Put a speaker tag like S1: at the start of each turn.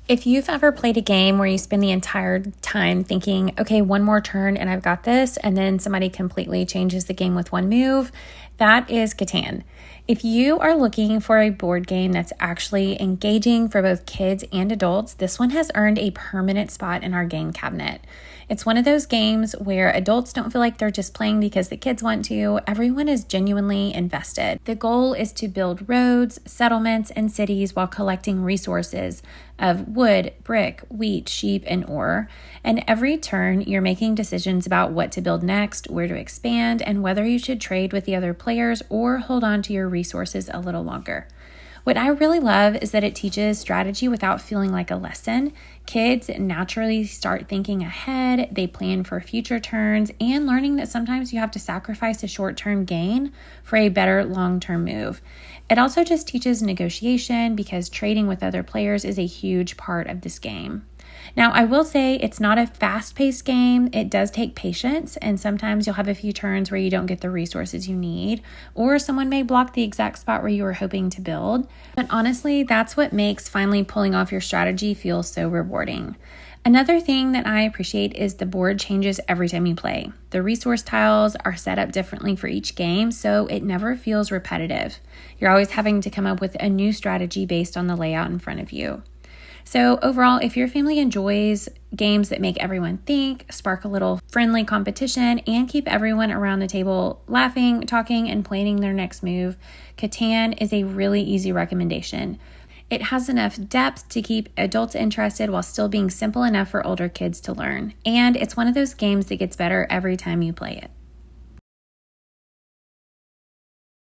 S1: If you've ever played a game where you spend the entire time thinking, okay, one more turn and I've got this, and then somebody completely changes the game with one move, that is Catan. If you are looking for a board game that's actually engaging for both kids and adults, this one has earned a permanent spot in our game cabinet. It's one of those games where adults don't feel like they're just playing because the kids want to. Everyone is genuinely invested. The goal is to build roads, settlements, and cities while collecting resources of wood, brick, wheat, sheep, and ore. And every turn, you're making decisions about what to build next, where to expand, and whether you should trade with the other players or hold on to your resources a little longer. What I really love is that it teaches strategy without feeling like a lesson. Kids naturally start thinking ahead, they plan for future turns, and learning that sometimes you have to sacrifice a short-term gain for a better long-term move. It also just teaches negotiation because trading with other players is a huge part of this game. Now, I will say it's not a fast-paced game. It does take patience, and sometimes you'll have a few turns where you don't get the resources you need, or someone may block the exact spot where you were hoping to build. But honestly, that's what makes finally pulling off your strategy feel so rewarding. Another thing that I appreciate is the board changes every time you play. The resource tiles are set up differently for each game, so it never feels repetitive. You're always having to come up with a new strategy based on the layout in front of you. So overall, if your family enjoys games that make everyone think, spark a little friendly competition, and keep everyone around the table laughing, talking, and planning their next move, Catan is a really easy recommendation. It has enough depth to keep adults interested while still being simple enough for older kids to learn. And it's one of those games that gets better every time you play it.